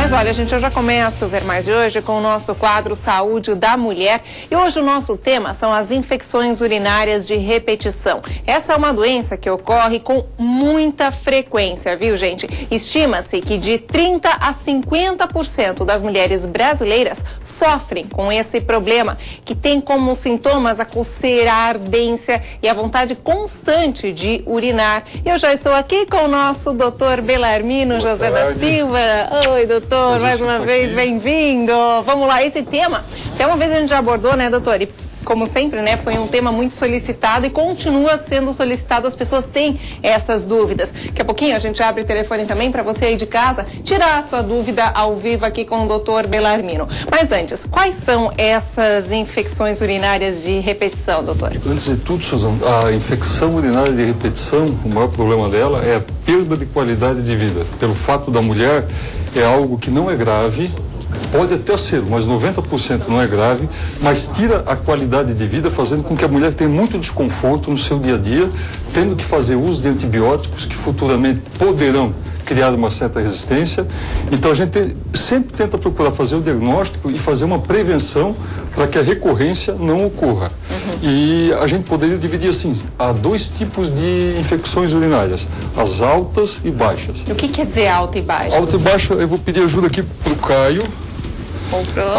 Mas olha, gente, eu já começo o Ver Mais de hoje com o nosso quadro Saúde da Mulher. E hoje o nosso tema são as infecções urinárias de repetição. Essa é uma doença que ocorre com muita frequência, viu, gente? Estima-se que de 30% a 50% das mulheres brasileiras sofrem com esse problema, que tem como sintomas a coceira, a ardência e a vontade constante de urinar. E eu já estou aqui com o nosso doutor Belarmino José da Silva. Oi, doutor, mais uma vez, bem-vindo. Vamos lá, esse tema, até uma vez a gente já abordou, né, doutor? E como sempre, né, foi um tema muito solicitado e continua sendo solicitado, as pessoas têm essas dúvidas. Daqui a pouquinho a gente abre o telefone também para você aí de casa tirar a sua dúvida ao vivo aqui com o doutor Belarmino. Mas antes, quais são essas infecções urinárias de repetição, doutor? Antes de tudo, Suzana, a infecção urinária de repetição, o maior problema dela é a perda de qualidade de vida. Pelo fato da mulher, é algo que não é grave. Pode até ser, mas 90% não é grave, mas tira a qualidade de vida, fazendo com que a mulher tenha muito desconforto no seu dia a dia, tendo que fazer uso de antibióticos que futuramente poderão criar uma certa resistência. Então a gente sempre tenta procurar fazer o diagnóstico e fazer uma prevenção para que a recorrência não ocorra. E a gente poderia dividir assim, há dois tipos de infecções urinárias, as altas e baixas. O que quer dizer alta e baixa? Alta e baixa, eu vou pedir ajuda aqui pro Caio.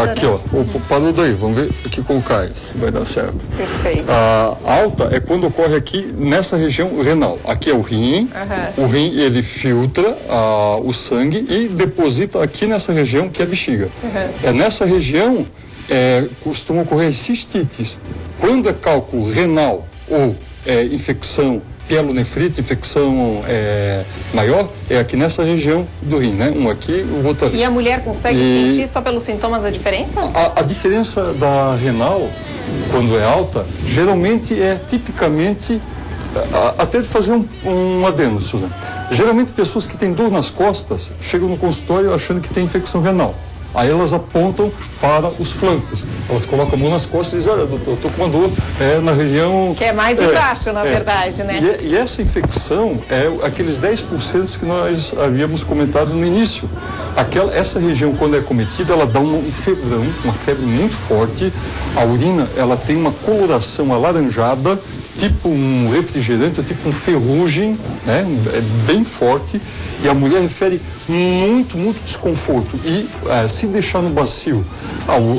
Aqui, ó, parou daí, vamos ver aqui com o Caio, se vai dar certo. Perfeito. A alta é quando ocorre aqui nessa região renal. Aqui é o rim, o rim ele filtra o sangue e deposita aqui nessa região que é a bexiga. É nessa região costuma ocorrer cistites. Quando é cálculo renal ou infecção, pielonefrite, infecção maior, é aqui nessa região do rim, né? Um aqui, o outro ali. E a mulher consegue sentir só pelos sintomas a diferença? A diferença da renal, quando é alta, geralmente tipicamente, até de fazer um adendo, Suzana. Geralmente pessoas que têm dor nas costas chegam no consultório achando que tem infecção renal. Aí elas apontam para os flancos. Elas colocam a mão nas costas e dizem, olha, doutor, estou com uma dor na região... Que é mais embaixo, na verdade, né? E essa infecção é aqueles 10% que nós havíamos comentado no início. Essa região, quando é cometida, ela dá um febrão, uma febre muito forte. A urina, ela tem uma coloração alaranjada, tipo um refrigerante, tipo um ferrugem, né? É bem forte. E a mulher refere muito desconforto. E se deixar no bacio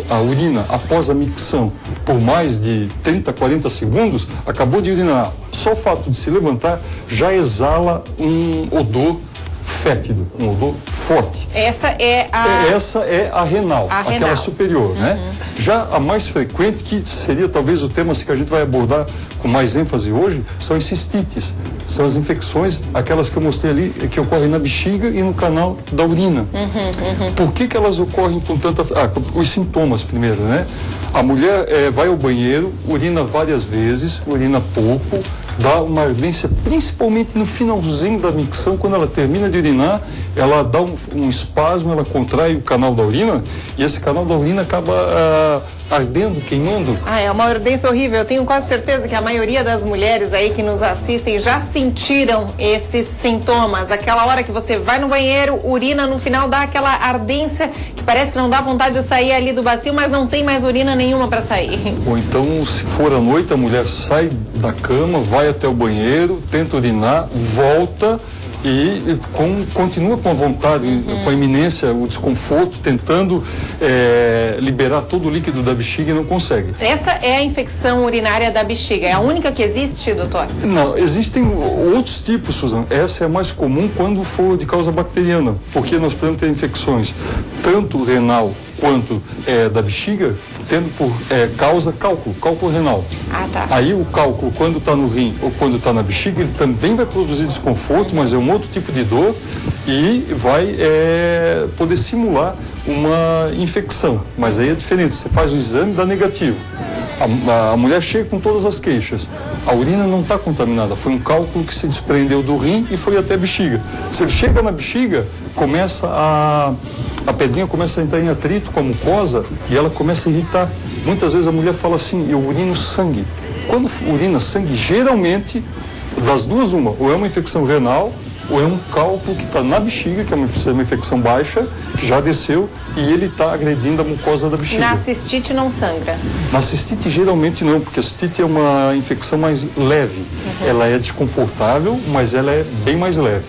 a urina após a micção por mais de 30, 40 segundos, acabou de urinar. Só o fato de se levantar já exala um odor fétido, um odor forte. Essa é a renal, aquela superior, né? Já a mais frequente, que seria talvez o tema que a gente vai abordar com mais ênfase hoje, são as cistites. São as infecções, aquelas que eu mostrei ali, que ocorrem na bexiga e no canal da urina. Por que elas ocorrem com tanta... os sintomas primeiro, né? A mulher vai ao banheiro, urina várias vezes, urina pouco, dá uma ardência, principalmente no finalzinho da micção, quando ela termina de urinar, ela dá um espasmo, ela contrai o canal da urina, e esse canal da urina acaba ardendo, queimando. É uma ardência horrível. Eu tenho quase certeza que a maioria das mulheres aí que nos assistem já sentiram esses sintomas. Aquela hora que você vai no banheiro, urina, no final dá aquela ardência que parece que não dá vontade de sair ali do bacio, mas não tem mais urina nenhuma para sair. Ou então, se for à noite, a mulher sai da cama, vai até o banheiro, tenta urinar, volta e continua com a vontade, com a iminência, o desconforto, tentando liberar todo o líquido da bexiga e não consegue. Essa é a infecção urinária da bexiga, é a única que existe, doutor? Não, existem outros tipos, Suzana. Essa é a mais comum quando for de causa bacteriana, porque nós podemos ter infecções tanto renal quanto da bexiga, tendo por causa cálculo renal. Tá. Aí o cálculo, quando está no rim ou quando está na bexiga, ele também vai produzir desconforto, mas é um outro tipo de dor e vai poder simular uma infecção. Mas aí é diferente, você faz o exame, dá negativo. A mulher chega com todas as queixas. A urina não está contaminada, foi um cálculo que se desprendeu do rim e foi até a bexiga. Se ele chega na bexiga, começa a pedrinha começa a entrar em atrito com a mucosa e ela começa a irritar. Muitas vezes a mulher fala assim, eu urino sangue. Quando urina sangue, geralmente, das duas uma, ou é uma infecção renal ou é um cálculo que está na bexiga, que é uma infecção baixa, que já desceu, e ele está agredindo a mucosa da bexiga. Na cistite não sangra? Na cistite geralmente não, porque a cistite é uma infecção mais leve. Ela é desconfortável, mas ela é bem mais leve.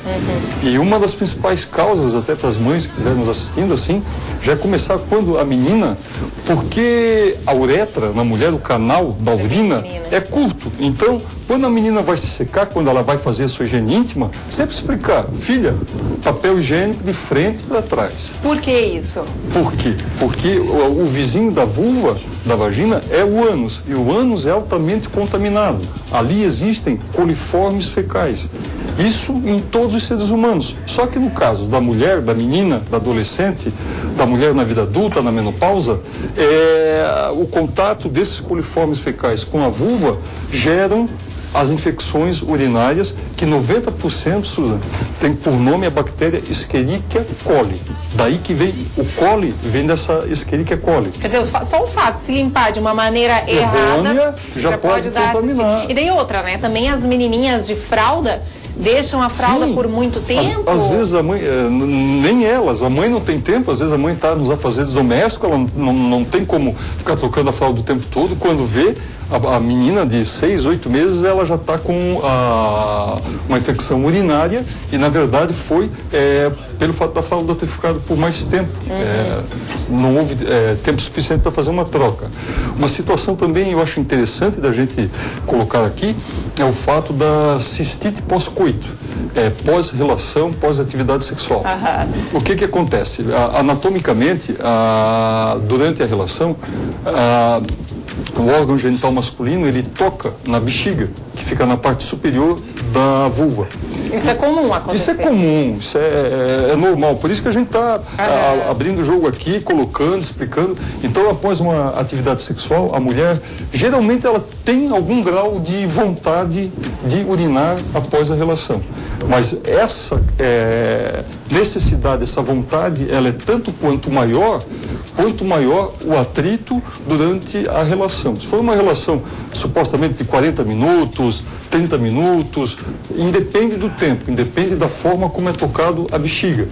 E uma das principais causas, até para as mães que estiverem nos assistindo, assim, já é começar quando a menina, porque a uretra na mulher, o canal da urina é curto. Então, quando a menina vai se secar, quando ela vai fazer a sua higiene íntima, sempre explicar, filha, papel higiênico de frente para trás. Por que isso? Por quê? Porque o vizinho da vulva, da vagina, é o ânus. E o ânus é altamente contaminado. Ali existem coliformes fecais. Isso em todos os seres humanos. Só que no caso da mulher, da menina, da adolescente, da mulher na vida adulta, na menopausa, o contato desses coliformes fecais com a vulva geram as infecções urinárias, que 90%, Suzana, tem por nome a bactéria Escherichia coli. Daí que vem, o coli vem dessa Escherichia coli. Quer dizer, só o fato de se limpar de uma maneira errada já pode dar contaminar. E daí outra, né? Também as menininhas de fralda deixam a fralda por muito tempo? Às vezes a mãe, nem elas, a mãe não tem tempo, às vezes a mãe está nos afazeres domésticos, ela não tem como ficar trocando a fralda o tempo todo, quando vê, a menina de 6, 8 meses, ela já está com uma infecção urinária e, na verdade, foi pelo fato da fralda ter ficado por mais tempo. Não houve tempo suficiente para fazer uma troca. Uma situação também, eu acho interessante da gente colocar aqui, é o fato da cistite pós-coito. Pós-relação, pós-atividade sexual. O que acontece? Anatomicamente, durante a relação, o órgão genital masculino, ele toca na bexiga, que fica na parte superior da vulva. Isso é comum acontecer? Isso é comum, isso é normal. Por isso que a gente está abrindo o jogo aqui, colocando, explicando. Então, após uma atividade sexual, a mulher, geralmente, ela tem algum grau de vontade de urinar após a relação. Mas essa necessidade, essa vontade, ela é tanto quanto maior o atrito durante a relação. Se for uma relação supostamente de 40 minutos, 30 minutos, independe do tempo, independe da forma como é tocado a bexiga.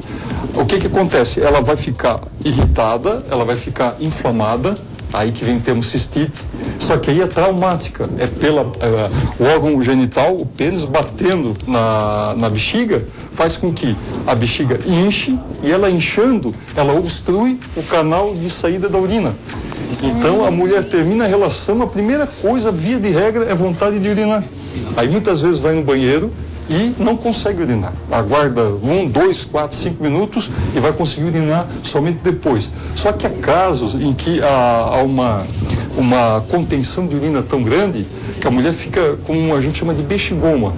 O que acontece? Ela vai ficar irritada, ela vai ficar inflamada, aí que vem o termo cistite, só que aí é traumática, o órgão genital, o pênis batendo na bexiga, faz com que a bexiga inche, e ela inchando, ela obstrui o canal de saída da urina. Então a mulher termina a relação, a primeira coisa, via de regra, é vontade de urinar. Aí muitas vezes vai no banheiro e não consegue urinar. Aguarda 1, 2, 4, 5 minutos e vai conseguir urinar somente depois. Só que há casos em que há uma contenção de urina tão grande que a mulher fica com, a gente chama de bexigoma.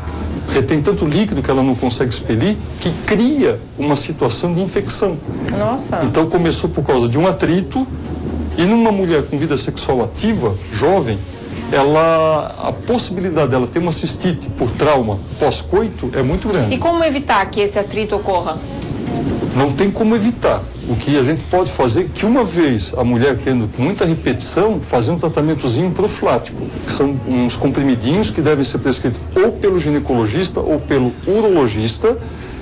Retém tanto líquido que ela não consegue expelir, que cria uma situação de infecção. Nossa! Então começou por causa de um atrito, e numa mulher com vida sexual ativa, jovem, a possibilidade dela ter uma cistite por trauma pós-coito é muito grande. E como evitar que esse atrito ocorra? Não tem como evitar. O que a gente pode fazer é que, uma vez a mulher tendo muita repetição, fazer um tratamentozinho profilático, que são uns comprimidinhos que devem ser prescritos ou pelo ginecologista ou pelo urologista,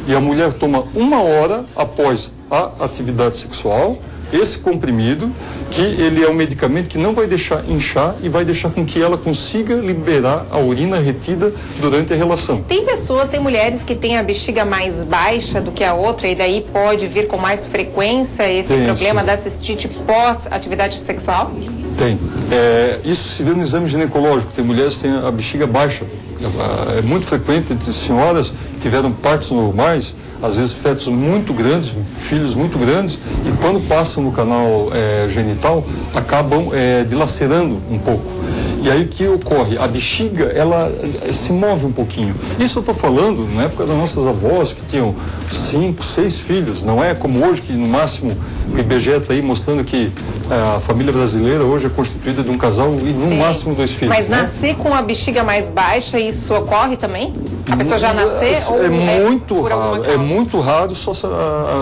e a mulher toma 1 hora após a atividade sexual esse comprimido, que ele é um medicamento que não vai deixar inchar e vai deixar com que ela consiga liberar a urina retida durante a relação. Tem mulheres que têm a bexiga mais baixa do que a outra, e daí pode vir com mais frequência esse problema da cistite pós-atividade sexual? Tem. Isso se vê no exame ginecológico. Tem mulheres que têm a bexiga baixa. É muito frequente entre senhoras que tiveram partos normais, às vezes fetos muito grandes, filhos muito grandes, e quando passam no canal genital, acabam dilacerando um pouco. E aí o que ocorre? A bexiga, ela se move um pouquinho. Isso eu estou falando na época das nossas avós, que tinham 5, 6 filhos. Não é como hoje, que no máximo o IBGE está aí mostrando que a família brasileira hoje é constituída de um casal e no máximo 2 filhos. Mas nascer com a bexiga mais baixa, isso ocorre também? A pessoa já nascer ou muito raro, é muito raro só se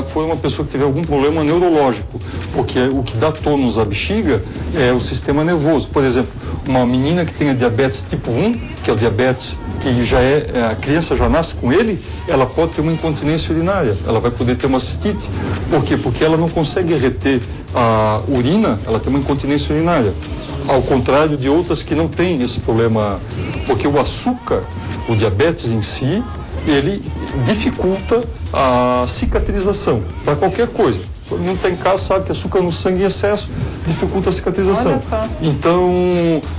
for uma pessoa que tiver algum problema neurológico, porque o que dá tônus à bexiga é o sistema nervoso. Por exemplo, uma menina que tenha diabetes tipo 1, que é o diabetes que já a criança já nasce com ele, ela pode ter uma incontinência urinária, ela vai poder ter uma cistite. Por quê? Porque ela não consegue reter a urina, ela tem uma incontinência urinária. Ao contrário de outras que não têm esse problema, porque o açúcar, o diabetes em si, ele dificulta a cicatrização para qualquer coisa. Todo mundo está em casa sabe que açúcar no sangue em excesso dificulta a cicatrização. Então,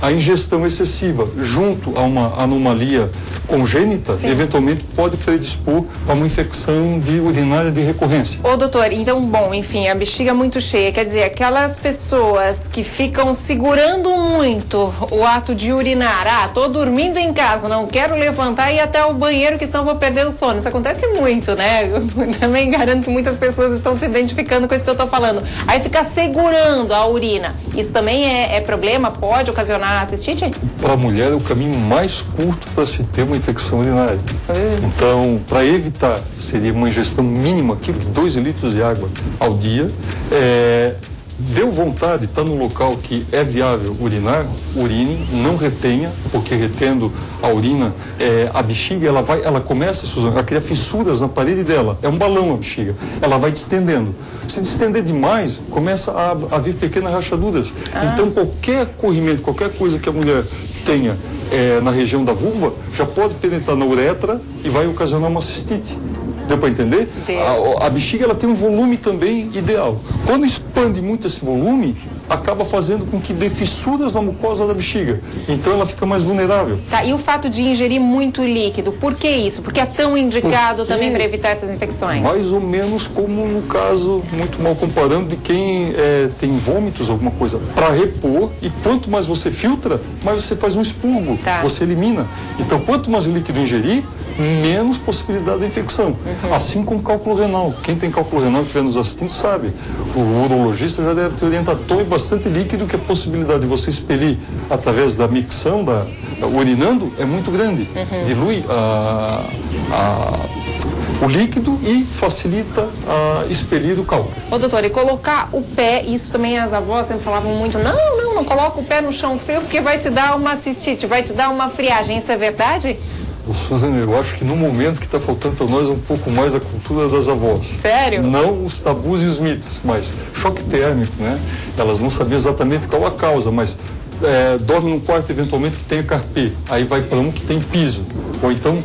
a ingestão excessiva, junto a uma anomalia congênita, eventualmente pode predispor a uma infecção urinária de recorrência. Ô, doutor, então, bom, enfim, a bexiga muito cheia, quer dizer, aquelas pessoas que ficam segurando muito o ato de urinar, tô dormindo em casa, não quero levantar e ir até o banheiro, que senão vou perder o sono. Isso acontece muito, né? Eu também garanto que muitas pessoas estão se identificando com isso que eu tô falando. Aí fica segurando a urina. Isso também é problema? Pode ocasionar cistite? Para a mulher é o caminho mais curto para se ter uma infecção urinária. Então, para evitar, seria uma ingestão mínima aqui de 2 litros de água ao dia. Deu vontade, está no local que é viável urinar, urine, não retenha, porque retendo a urina, a bexiga, ela começa a criar fissuras na parede dela. É um balão a bexiga. Ela vai distendendo. Se distender demais, começa a vir pequenas rachaduras. Então, qualquer corrimento, qualquer coisa que a mulher tenha na região da vulva, já pode penetrar na uretra e vai ocasionar uma cistite. Deu para entender? A bexiga ela tem um volume também ideal. Quando expande muito esse volume, acaba fazendo com que dê fissuras na mucosa da bexiga. Então ela fica mais vulnerável. Tá, e o fato de ingerir muito líquido, por que isso? Porque é tão indicado também para evitar essas infecções? Mais ou menos como no caso, muito mal comparando, de quem tem vômitos, alguma coisa, para repor. E quanto mais você filtra, mais você faz um expurgo. Você elimina. Então, quanto mais líquido ingerir, menos possibilidade de infecção. Assim como cálculo renal. Quem tem cálculo renal e estiver nos assistindo sabe. O urologista já deve ter orientado. Tome bastante líquido, que a possibilidade de você expelir através da micção, urinando, é muito grande. Dilui o líquido e facilita expelir o cálculo. Ô, doutor, e colocar o pé, isso também as avós sempre falavam muito, não coloca o pé no chão frio porque vai te dar uma cistite, vai te dar uma friagem. Isso é verdade? Suzana, eu acho que no momento que está faltando para nós é um pouco mais a cultura das avós. Sério? Não os tabus e os mitos, mas choque térmico, né? Elas não sabiam exatamente qual a causa, mas dorme num quarto eventualmente que tenha carpê, aí vai para um que tem piso, ou então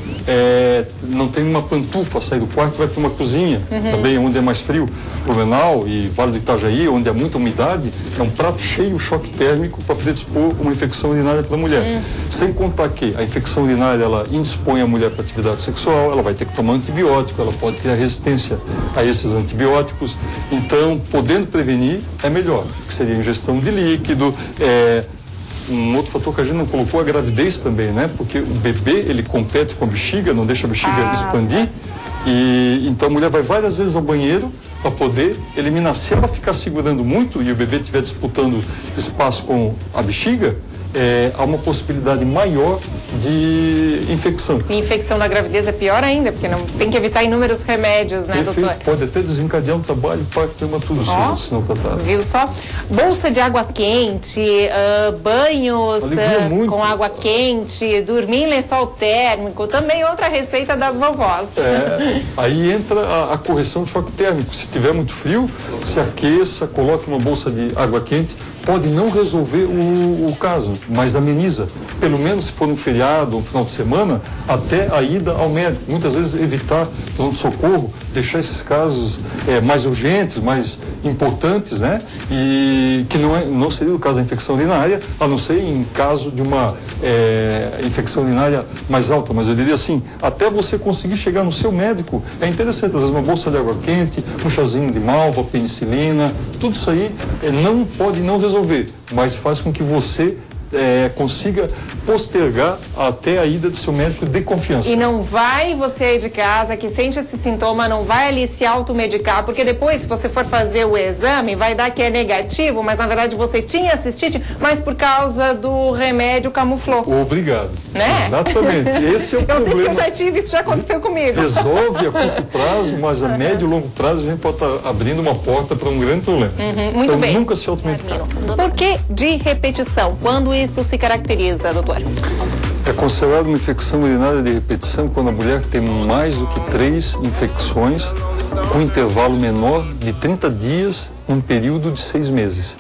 não tem uma pantufa, sai do quarto e vai para uma cozinha, também onde é mais frio. Blumenau e Vale do Itajaí, onde há muita umidade, é um prato cheio choque térmico para predispor uma infecção urinária para a mulher. Sem contar que a infecção urinária, ela indispõe a mulher para atividade sexual, ela vai ter que tomar antibiótico, ela pode criar resistência a esses antibióticos. Então, podendo prevenir, é melhor, que seria a ingestão de líquido, um outro fator que a gente não colocou é a gravidez também, né? Porque o bebê, ele compete com a bexiga, não deixa a bexiga expandir. E então a mulher vai várias vezes ao banheiro para poder eliminar. Se ela ficar segurando muito e o bebê estiver disputando espaço com a bexiga, há uma possibilidade maior de infecção. E infecção na gravidez é pior ainda, porque não tem que evitar inúmeros remédios, né, doutor? Pode até desencadear um trabalho parto prematuro, se não tratado. Viu só? Bolsa de água quente, banhos com água quente, dormir em lençol térmico, também outra receita das vovós. Aí entra a correção do choque térmico. Se tiver muito frio, se aqueça, coloque uma bolsa de água quente. Pode não resolver o caso, mas ameniza. Pelo menos se for um feriado, um final de semana, até a ida ao médico. Muitas vezes evitar pronto-socorro, deixar esses casos mais urgentes, mais importantes, né? E que não seria o caso da infecção urinária, a não ser em caso de uma infecção urinária mais alta. Mas eu diria assim, até você conseguir chegar no seu médico, é interessante, às vezes uma bolsa de água quente, um chazinho de malva, penicilina, tudo isso aí pode não resolver, mas faz com que você consiga postergar até a ida do seu médico de confiança. E não vai você aí de casa que sente esse sintoma, não vai ali se automedicar, porque depois, se você for fazer o exame, vai dar que é negativo, mas na verdade você tinha cistite, mas por causa do remédio camuflou. Obrigado. Né? Exatamente. Esse é o problema. Eu sei que eu já tive, isso já aconteceu comigo. Resolve a curto prazo, mas a médio e longo prazo a gente pode estar abrindo uma porta para um grande problema. Muito então, bem. nunca se automedicar. Por que de repetição? Quando isso se caracteriza, doutor? É considerado uma infecção urinária de repetição quando a mulher tem mais do que 3 infecções com intervalo menor de 30 dias num período de 6 meses.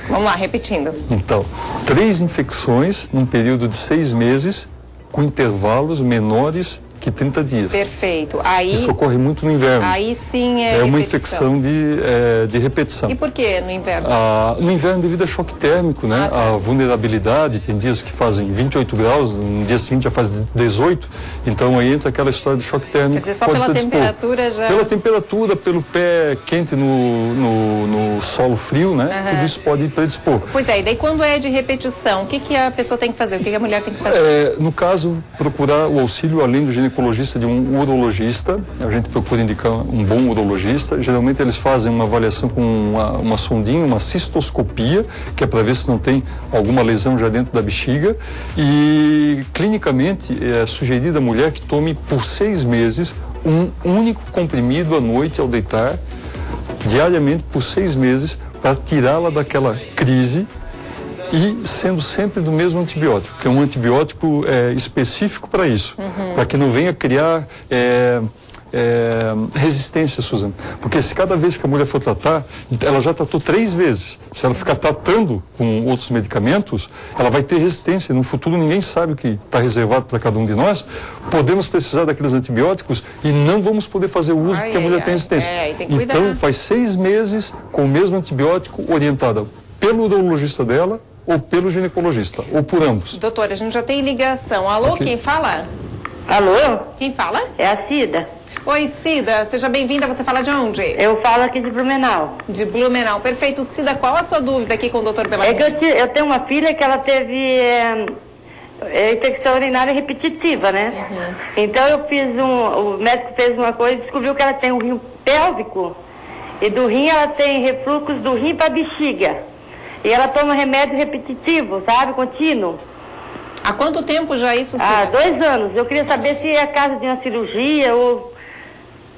Vamos lá, repetindo. Então, 3 infecções num período de 6 meses com intervalos menores que 30 dias. Perfeito. Aí, isso ocorre muito no inverno. Aí sim é uma repetição. infecção de repetição. E por que no inverno? No inverno, devido a choque térmico, né? A vulnerabilidade, tem dias que fazem 28 graus, no dia seguinte já faz 18, então aí entra aquela história do choque térmico. Quer dizer, só pela temperatura já... Pela temperatura, pelo pé quente no solo frio, né? Tudo isso pode predispor. Pois é, e daí quando é de repetição, o que a pessoa tem que fazer? O que a mulher tem que fazer? No caso, procurar o auxílio, além do ginecologista, de um urologista. A gente procura indicar um bom urologista. Geralmente eles fazem uma avaliação com uma sondinha, uma cistoscopia, que é para ver se não tem alguma lesão já dentro da bexiga. E clinicamente é sugerido à mulher que tome por 6 meses um único comprimido à noite ao deitar, diariamente por 6 meses, para tirá-la daquela crise, e sendo sempre do mesmo antibiótico, que é um antibiótico específico para isso, para que não venha criar resistência, Suzana. Porque se cada vez que a mulher for tratar, ela já tratou 3 vezes. Se ela ficar tratando com outros medicamentos, ela vai ter resistência. No futuro ninguém sabe o que está reservado para cada um de nós. Podemos precisar daqueles antibióticos e não vamos poder fazer o uso porque a mulher tem resistência. Então faz 6 meses com o mesmo antibiótico, orientada pelo urologista dela ou pelo ginecologista, ou por ambos. Doutora, a gente já tem ligação. Alô, okay. Quem fala? Alô? Quem fala? É a Cida. Oi, Cida, seja bem-vinda. Você fala de onde? Eu falo aqui de Blumenau. De Blumenau, perfeito. Cida, qual a sua dúvida aqui com o doutor Pelagini? É que eu tenho uma filha que ela teve infecção urinária repetitiva, né? Então eu fiz o médico fez uma coisa e descobriu que ela tem um rim pélvico e do rim ela tem refluxo do rim para a bexiga. E ela toma remédio repetitivo, sabe? Contínuo. Há quanto tempo já isso, Cida? Há 2 anos. Eu queria saber se é caso de uma cirurgia ou...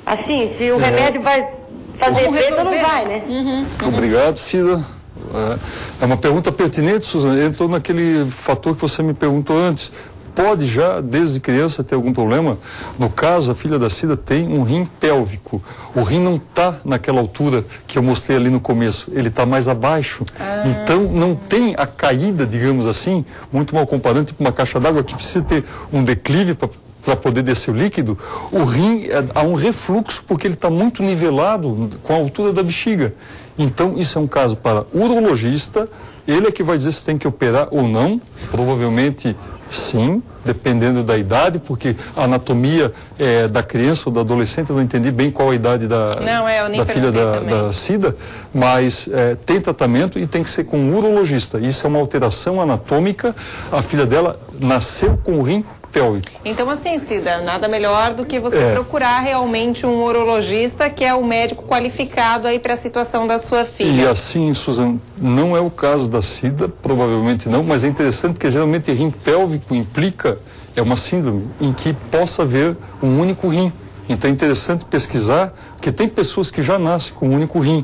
Assim, se o remédio vai fazer efeito ou não vai, né? Obrigado, Cida. É uma pergunta pertinente, Suzana. Entrou naquele fator que você me perguntou antes. Pode já, desde criança, ter algum problema? No caso, a filha da Cida tem um rim pélvico. O rim não está naquela altura que eu mostrei ali no começo. Ele está mais abaixo. Então, não tem a caída, digamos assim, muito mal comparando, tipo uma caixa d'água que precisa ter um declive para poder descer o líquido. O rim, há um refluxo porque ele está muito nivelado com a altura da bexiga. Então, isso é um caso para urologista. Ele é que vai dizer se tem que operar ou não. Provavelmente sim, dependendo da idade, porque a anatomia da criança ou do adolescente, eu não entendi bem qual a idade da filha da Cida, mas tem tratamento e tem que ser com um urologista. Isso é uma alteração anatômica. A filha dela nasceu com o rim pélvico. Então, assim, Cida, nada melhor do que você procurar realmente um urologista que é o médico qualificado aí para a situação da sua filha. E assim, Suzana, não é o caso da Cida, provavelmente não, mas é interessante porque geralmente rim pélvico implica, é uma síndrome em que possa haver um único rim. Então é interessante pesquisar, porque tem pessoas que já nascem com um único rim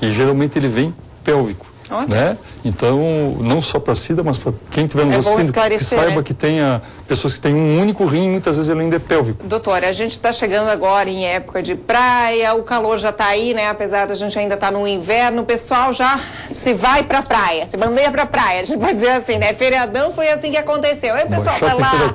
e geralmente ele vem pélvico. Né? Então, não só para a Cida, mas para quem estiver nos assistindo, que saiba, né, que tenha pessoas que têm um único rim e muitas vezes ele ainda é pélvico. Doutora, a gente está chegando agora em época de praia, o calor já está aí, né? Apesar da gente ainda estar no inverno, o pessoal já se vai para a praia, se bandeia para a praia, a gente pode dizer assim, né? Feriadão foi assim que aconteceu. Aí o pessoal vai lá,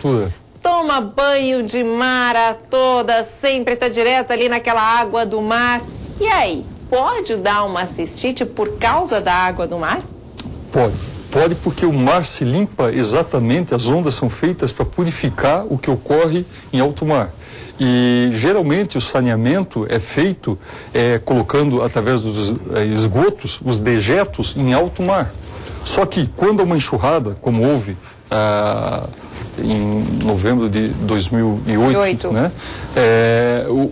toma banho de mar a toda, sempre está direto ali naquela água do mar. E aí? Pode dar uma cistite por causa da água do mar? Pode porque o mar se limpa exatamente, as ondas são feitas para purificar o que ocorre em alto mar. E geralmente o saneamento é feito colocando através dos esgotos, os dejetos em alto mar. Só que quando há uma enxurrada, como houve em novembro de 2008, né?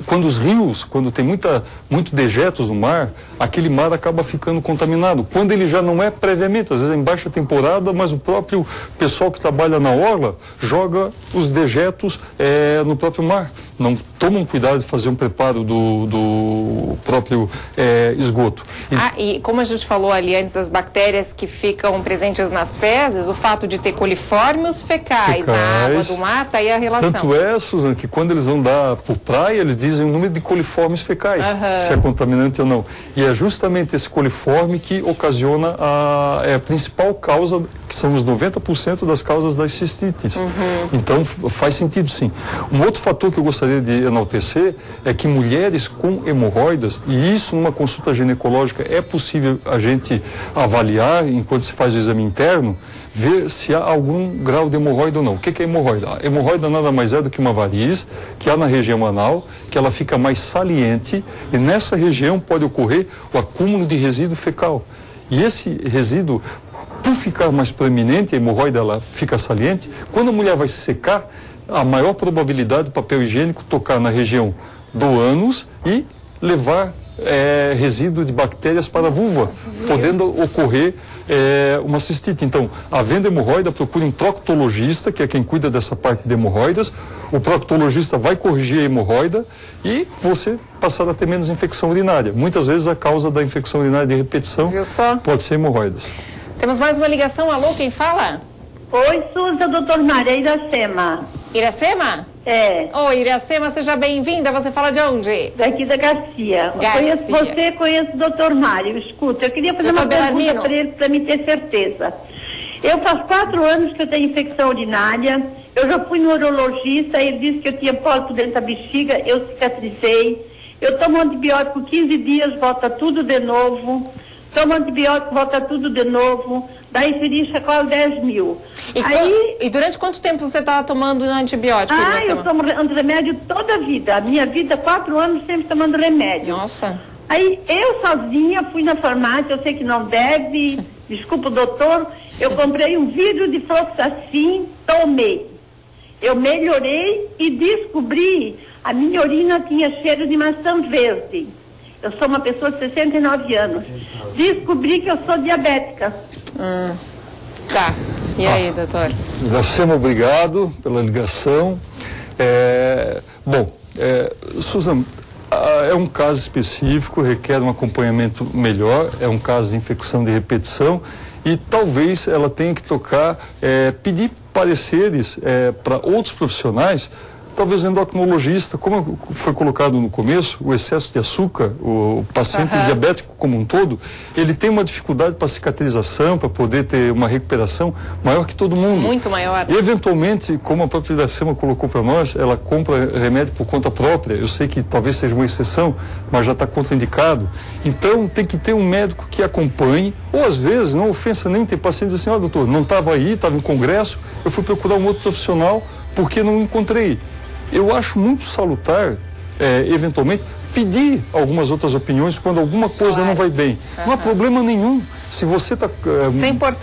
Quando os rios, quando tem muito dejetos no mar, aquele mar acaba ficando contaminado. Quando ele já não é previamente, às vezes é em baixa temporada, mas o próprio pessoal que trabalha na orla joga os dejetos no próprio mar. Não tomam cuidado de fazer um preparo do próprio esgoto. E como a gente falou ali antes das bactérias que ficam presentes nas fezes, o fato de ter coliformes fecais na água do mar, tá aí a relação. Tanto é, Suzana, que quando eles vão dar por praia, eles dizem o número de coliformes fecais, se é contaminante ou não. E é justamente esse coliforme que ocasiona a principal causa, que são os 90% das causas das cistites. Então, faz sentido, sim. Um outro fator que eu gostaria de enaltecer é que mulheres com hemorroidas, e isso numa consulta ginecológica é possível a gente avaliar enquanto se faz o exame interno, ver se há algum grau de hemorroida ou não. O que é hemorroida? A hemorroida nada mais é do que uma variz que há na região anal, que ela fica mais saliente, e nessa região pode ocorrer o acúmulo de resíduo fecal. E esse resíduo, por ficar mais proeminente, a hemorroida ela fica saliente, quando a mulher vai se secar, a maior probabilidade do papel higiênico tocar na região do ânus e levar resíduo de bactérias para a vulva, podendo ocorrer uma cistite. Então, havendo hemorroida, procure um proctologista, que é quem cuida dessa parte de hemorroidas. O proctologista vai corrigir a hemorroida e você passar a ter menos infecção urinária. Muitas vezes a causa da infecção urinária de repetição pode ser hemorroidas. Temos mais uma ligação. Alô, quem fala? Oi, Suza, doutor Mário, é Iracema. Iracema? É. Oi, Iracema, seja bem-vinda. Você fala de onde? Daqui da Garcia. Conheço você, conheço o doutor Mário. Escuta, eu queria fazer uma pergunta para ele, para me ter certeza. Eu faz 4 anos que eu tenho infecção urinária. Eu já fui no urologista, ele disse que eu tinha pólipo dentro da bexiga, eu cicatrizei. Eu tomo antibiótico 15 dias, volta tudo de novo. Tomo antibiótico, volta tudo de novo. Daí Ferixa, qual 10 mil. E durante quanto tempo você está tomando antibiótico? Eu tomo remédio toda a vida. A minha vida, 4 anos, sempre tomando remédio. Nossa. Aí eu sozinha fui na farmácia, eu sei que não deve, desculpa o doutor, eu comprei um vidro de Fluoxacin, tomei. Eu melhorei e descobri, a minha urina tinha cheiro de maçã verde. Eu sou uma pessoa de 69 anos. Descobri que eu sou diabética. Tá. E aí, doutor? Iracema, obrigado pela ligação. Suzana, é um caso específico, requer um acompanhamento melhor, é um caso de infecção de repetição e talvez ela tenha que pedir pareceres para outros profissionais. Talvez o endocrinologista, como foi colocado no começo, o excesso de açúcar, o paciente diabético como um todo, ele tem uma dificuldade para cicatrização, para poder ter uma recuperação maior que todo mundo. Muito maior. E, eventualmente, como a própria Iracema colocou para nós, ela compra remédio por conta própria. Eu sei que talvez seja uma exceção, mas já está contraindicado. Então, tem que ter um médico que acompanhe, ou às vezes, não ofensa nem, tem pacientes assim, doutor, não estava aí, estava em congresso, eu fui procurar um outro profissional porque não encontrei. Eu acho muito salutar, eventualmente, pedir algumas outras opiniões quando alguma coisa não vai bem. Não há problema nenhum. Se você está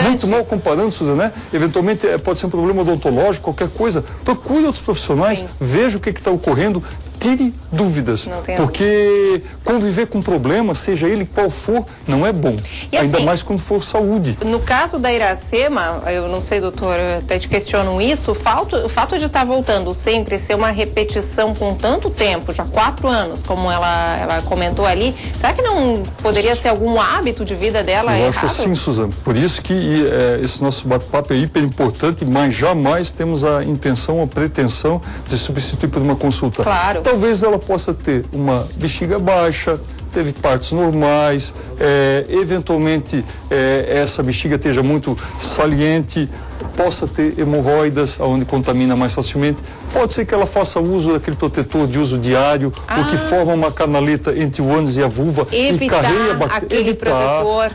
muito mal comparando, Suzana, né? Eventualmente pode ser um problema odontológico, qualquer coisa. Procure outros profissionais, veja o que está ocorrendo, tire dúvidas. Porque conviver com problema, seja ele qual for, não é bom. E ainda mais quando for saúde. No caso da Iracema, eu não sei, doutor, até te questionam isso, o fato de estar voltando sempre, ser uma repetição com tanto tempo, já 4 anos, como ela comentou ali, será que não poderia ser algum hábito de vida dela? Eu acho assim, Suzana. Por isso que esse nosso bate-papo é hiper importante, mas jamais temos a intenção, a pretensão de substituir por uma consulta. Claro. Talvez ela possa ter uma bexiga baixa, teve partos normais, eventualmente essa bexiga esteja muito saliente, possa ter hemorroidas, onde contamina mais facilmente, Pode ser que ela faça uso daquele protetor de uso diário, o que forma uma canaleta entre o ânus e a vulva e carreia a bactéria. Aquele protetor.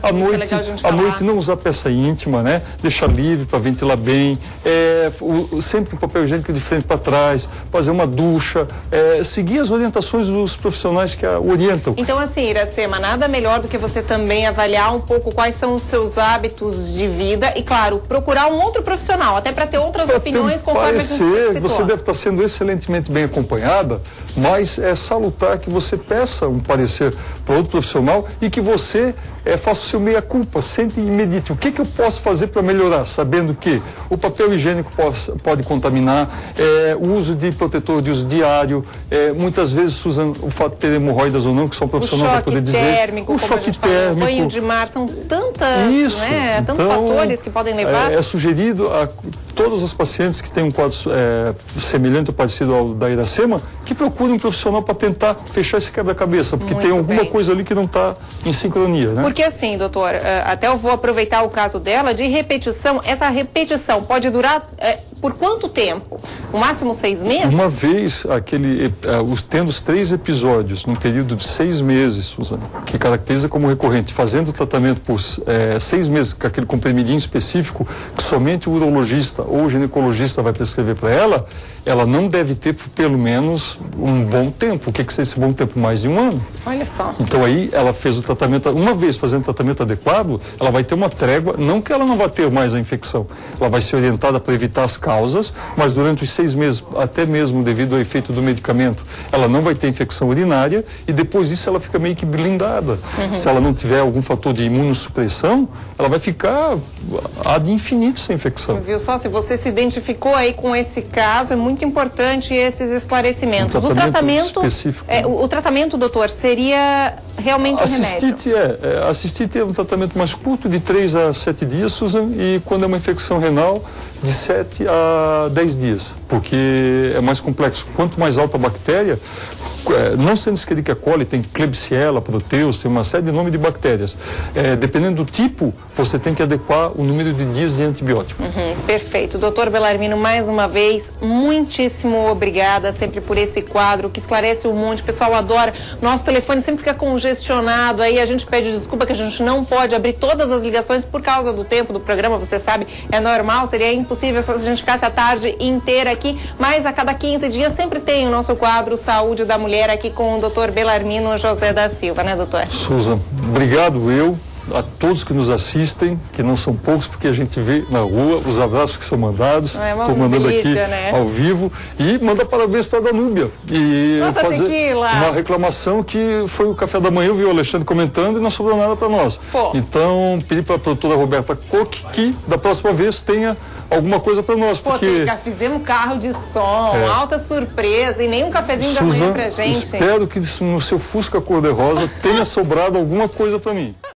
À noite não usar peça íntima, né? Deixar livre para ventilar bem. Sempre o papel higiênico de frente para trás, fazer uma ducha, seguir as orientações dos profissionais que a orientam. Então, assim, Iracema, nada melhor do que você também avaliar um pouco quais são os seus hábitos de vida e, claro, procurar um outro profissional, até para ter outras opiniões conforme a gente citou. Você deve estar sendo excelentemente bem acompanhada, mas é salutar que você peça um parecer para outro profissional e que você faça o seu meia-culpa, sente e medite. O que eu posso fazer para melhorar? Sabendo que o papel higiênico pode contaminar, o uso de protetor de uso diário, muitas vezes, Suzana, o fato de ter hemorroidas ou não, que só um profissional vai poder dizer. O choque térmico, banho de mar, são tantos fatores que podem levar. É sugerido a todas as pacientes que têm um quadro semelhante ou parecido ao da Iracema, que procurem um profissional para tentar fechar esse quebra-cabeça, porque tem alguma coisa ali que não está em sincronia, né? Porque assim, doutor, até eu vou aproveitar o caso dela, de repetição, essa repetição pode durar por quanto tempo? No máximo 6 meses? Uma vez, tendo os 3 episódios, num período de 6 meses, Suzana, que caracteriza como recorrente, fazendo o tratamento por 6 meses, com aquele comprimidinho específico, que somente o urologista ou o ginecologista vai prescrever para ela não deve ter por pelo menos um bom tempo. O que seria esse bom tempo? Mais de 1 ano. Olha só. Então aí ela fez o tratamento, uma vez fazendo o tratamento adequado, ela vai ter uma trégua, não que ela não vá ter mais a infecção, ela vai ser orientada para evitar as causas, mas durante os 6 meses, até mesmo devido ao efeito do medicamento, ela não vai ter infecção urinária e depois disso ela fica meio que blindada. Se ela não tiver algum fator de imunossupressão, ela vai ficar ad infinito sem infecção. Viu só, se você se identificou aí com esse caso, é muito importante esses esclarecimentos. O tratamento específico. O tratamento, doutor, seria realmente um remédio? A cistite é um tratamento mais curto, de 3 a 7 dias, Susan, e quando é uma infecção renal, de 7 a 10 dias, porque é mais complexo. Quanto mais alta a bactéria, não sendo Escherichia coli, tem Klebsiella, Proteus, tem uma série de nomes de bactérias. Dependendo do tipo, você tem que adequar o número de dias de antibiótico. Perfeito. Doutor Bellarmino, mais uma vez, muitíssimo obrigada sempre por esse quadro que esclarece um monte. O pessoal adora. Nosso telefone sempre fica congestionado, aí a gente pede desculpa que a gente não pode abrir todas as ligações por causa do tempo do programa, você sabe, é normal, seria impossível se a gente ficasse a tarde inteira aqui, mas a cada 15 dias sempre tem o nosso quadro Saúde da Mulher aqui com o doutor Bellarmino José da Silva, né, doutor? Susan, obrigado a todos que nos assistem, que não são poucos, porque a gente vê na rua os abraços que são mandados. Estou mandando aqui ao vivo e manda parabéns para a Danúbia. E fazer uma reclamação que foi o café da manhã, eu vi o Alexandre comentando e não sobrou nada para nós. Então, pedi para a produtora Roberta Koch que da próxima vez tenha alguma coisa para nós. Porque já fizemos carro de som, alta surpresa e nem um cafezinho da manhã pra gente. Espero que no seu Fusca cor-de-rosa tenha sobrado alguma coisa para mim.